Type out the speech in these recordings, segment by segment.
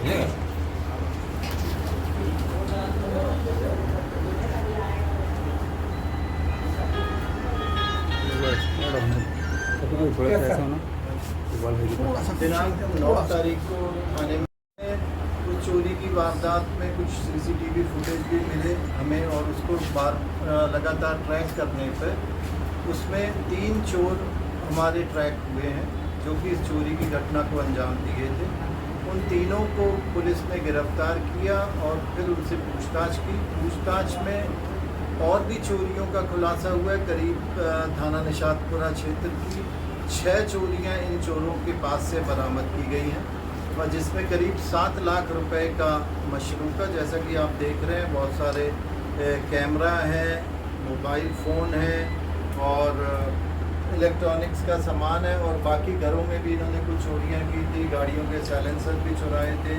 चलेगा। थोड़ा सा ऐसा होना दिनांक 9 तारीख को थाने में कुछ चोरी की वारदात में कुछ सीसीटीवी फुटेज भी मिले हमें, और उसको लगातार ट्रैक करने पर उसमें 3 चोर हमारे ट्रैक हुए हैं जो कि इस चोरी की घटना को अंजाम दिए थे। उन तीनों को पुलिस ने गिरफ्तार किया और फिर उनसे पूछताछ की। पूछताछ में और भी चोरियों का खुलासा हुआ है। करीब थाना निशातपुरा क्षेत्र की 6 चोरियां इन चोरों के पास से बरामद की गई हैं, और जिसमें करीब 7 लाख रुपए का मशरूका, जैसा कि आप देख रहे हैं, बहुत सारे कैमरा है, मोबाइल फ़ोन है और इलेक्ट्रॉनिक्स का सामान है। और बाकी घरों में भी इन्होंने कुछ चोरियां की थी, गाड़ियों के साइलेंसर भी चुराए थे,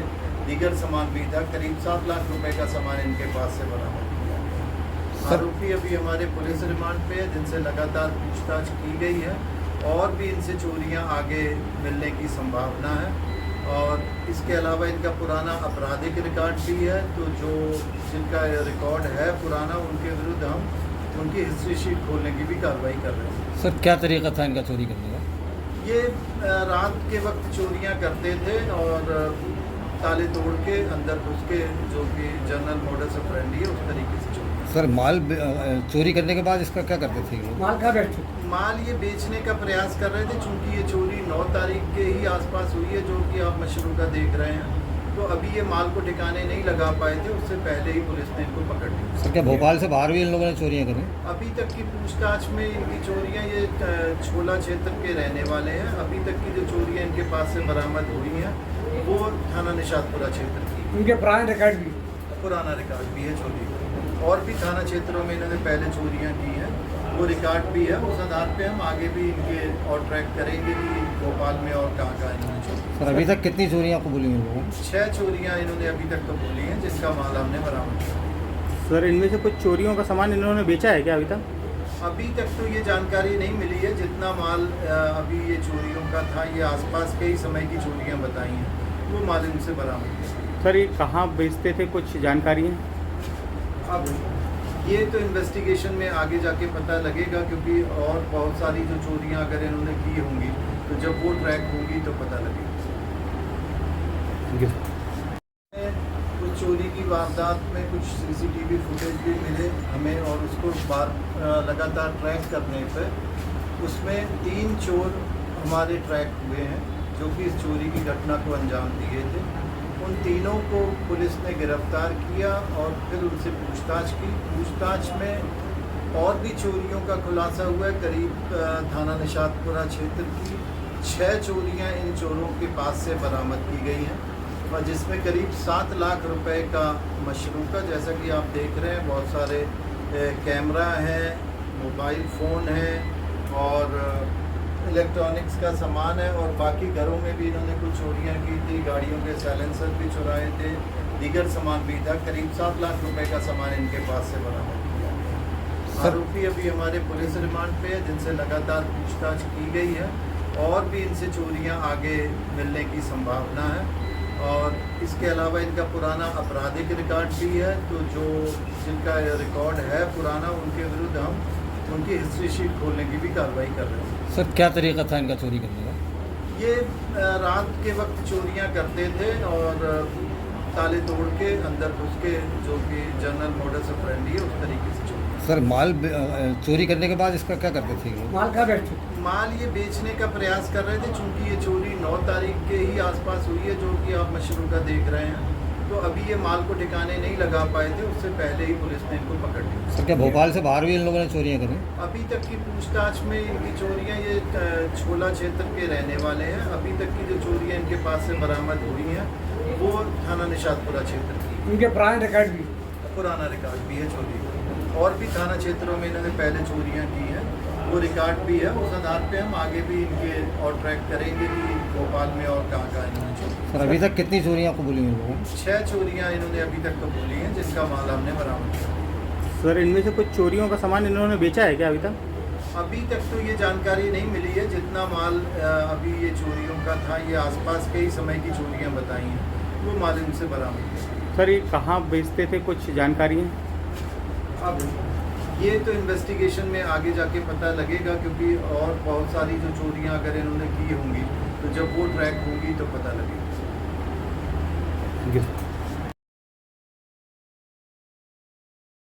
दीगर सामान भी था। करीब 7 लाख रुपए का सामान इनके पास से बरामद किया गया। आरोपी अभी हमारे पुलिस रिमांड पे है, जिनसे लगातार पूछताछ की गई है, और भी इनसे चोरियां आगे मिलने की संभावना है। और इसके अलावा इनका पुराना आपराधिक रिकॉर्ड भी है, तो जो जिनका रिकॉर्ड है पुराना, उनके विरुद्ध हम उनकी हिस्ट्री शीट खोलने की भी कार्रवाई कर रहे हैं। सर, क्या तरीका था इनका चोरी करने का? ये रात के वक्त चोरियां करते थे और ताले तोड़ के अंदर घुस के, जो कि जनरल मॉडस ऑपरेंडी है, उस तरीके से चोरी। सर, माल चोरी करने के बाद इसका क्या करते थे ये लोग? माल कहाँ बेचते? माल ये बेचने का प्रयास कर रहे थे, चूंकि ये चोरी 9 तारीख के ही आसपास हुई है, जो कि आप मशरूका देख रहे हैं। तो अभी ये माल को ठिकाने नहीं लगा पाए थे, उससे पहले ही पुलिस ने इनको पकड़ लिया। सर, क्या भोपाल से बाहर भी इन लोगों ने चोरियां करी? अभी तक की पूछताछ में इनकी चोरियां, ये छोला क्षेत्र के रहने वाले हैं। अभी तक की जो चोरियां इनके पास से बरामद हुई हैं वो थाना निशातपुरा क्षेत्र की। उनके पुराने रिकॉर्ड भी? पुराना रिकॉर्ड भी है चोरी का, और भी थाना क्षेत्रों में इन्होंने पहले चोरियां की हैं, वो रिकॉर्ड भी है। उस आधार पे हम आगे भी इनके और ट्रैक करेंगे कि भोपाल में और कहाँ कहाँ इन्होंने चोरी। सर, अभी तक कितनी चोरियां कबूली इन लोगों ने? 6 चोरियां इन्होंने अभी तक कबूली हैं, जिसका माल हमने बरामद किया। सर, इनमें से कुछ चोरियों का सामान इन्होंने बेचा है क्या अभी तक? अभी तक तो ये जानकारी नहीं मिली है। जितना माल अभी ये चोरियों का था, ये आसपास के ही समय की चोरियां बताई हैं, वो माल इनसे बरामद किया। सर, ये कहाँ बेचते थे, कुछ जानकारी है? अब ये तो इन्वेस्टिगेशन में आगे जाके पता लगेगा, क्योंकि और बहुत सारी जो चोरियां अगर इन्होंने की होंगी तो जब वो ट्रैक होगी तो पता लगेगा। कुछ चोरी की वारदात में कुछ सीसीटीवी फुटेज भी मिले हमें, और उसको लगातार ट्रैक करने पर उसमें 3 चोर हमारे ट्रैक हुए हैं जो कि इस चोरी की घटना को अंजाम दिए थे। उन तीनों को पुलिस ने गिरफ्तार किया और फिर उनसे पूछताछ की। पूछताछ में और भी चोरियों का खुलासा हुआ है। करीब थाना निशातपुरा क्षेत्र की 6 चोरियां इन चोरों के पास से बरामद की गई हैं, और जिसमें करीब 7 लाख रुपए का मशरूका, जैसा कि आप देख रहे हैं, बहुत सारे कैमरा है, मोबाइल फ़ोन है और इलेक्ट्रॉनिक्स का सामान है। और बाकी घरों में भी इन्होंने कुछ चोरियां की थी, गाड़ियों के साइलेंसर भी चुराए थे, दीगर सामान भी था। करीब 7 लाख रुपए का सामान इनके पास से बरामद किया गया। आरोपी अभी हमारे पुलिस रिमांड पे है, जिनसे लगातार पूछताछ की गई है, और भी इनसे चोरियां आगे मिलने की संभावना है। और इसके अलावा इनका पुराना आपराधिक रिकॉर्ड भी है, तो जो जिनका रिकॉर्ड है पुराना, उनके विरुद्ध हम उनकी हिस्ट्री शीट खोलने की भी कार्रवाई कर रहे हैं। सर, क्या तरीका था इनका चोरी करने का? ये रात के वक्त चोरियां करते थे और ताले तोड़ के अंदर घुस के, जो कि जनरल मॉडस ऑपरेंडी है, उस तरीके से चोरी। सर, माल चोरी करने के बाद इसका क्या करते थे ये लोग? माल कहाँ बेचते? माल ये बेचने का प्रयास कर रहे थे, चूंकि ये चोरी 9 तारीख के ही आसपास हुई है, जो कि आप मशरूका देख रहे हैं। तो अभी ये माल को ठिकाने नहीं लगा पाए थे, उससे पहले ही पुलिस ने इनको पकड़ लिया। सर, क्या भोपाल से बाहर भी इन लोगों ने चोरियां करी? अभी तक की पूछताछ में इनकी चोरियां, ये छोला क्षेत्र के रहने वाले हैं। अभी तक की जो चोरियां इनके पास से बरामद हुई हैं वो थाना निशातपुरा क्षेत्र की। उनके पुराने रिकॉर्ड भी? पुराना रिकॉर्ड भी है चोरी का, और भी थाना क्षेत्रों में इन्होंने पहले चोरियां की हैं, वो रिकॉर्ड भी है। उस आधार पे हम आगे भी इनके और ट्रैक करेंगे कि भोपाल में और कहाँ कहाँ इन्होंने चोरी। सर, अभी तक कितनी चोरियां कबूली इन लोगों ने? 6 चोरियां इन्होंने अभी तक कबूली हैं, जिसका माल हमने बरामद किया। सर, इनमें से कुछ चोरियों का सामान इन्होंने बेचा है क्या अभी तक? अभी तक तो ये जानकारी नहीं मिली है। जितना माल अभी ये चोरियों का था, ये आसपास के ही समय की चोरियां बताई हैं, वो माल इनसे बरामद किया। सर ये कहाँ बेचते थे, कुछ जानकारी है? अब ये तो इन्वेस्टिगेशन में आगे जाके पता लगेगा, क्योंकि और बहुत सारी जो चोरियां अगर इन्होंने की होंगी तो जब वो ट्रैक होंगी तो पता लगेगा।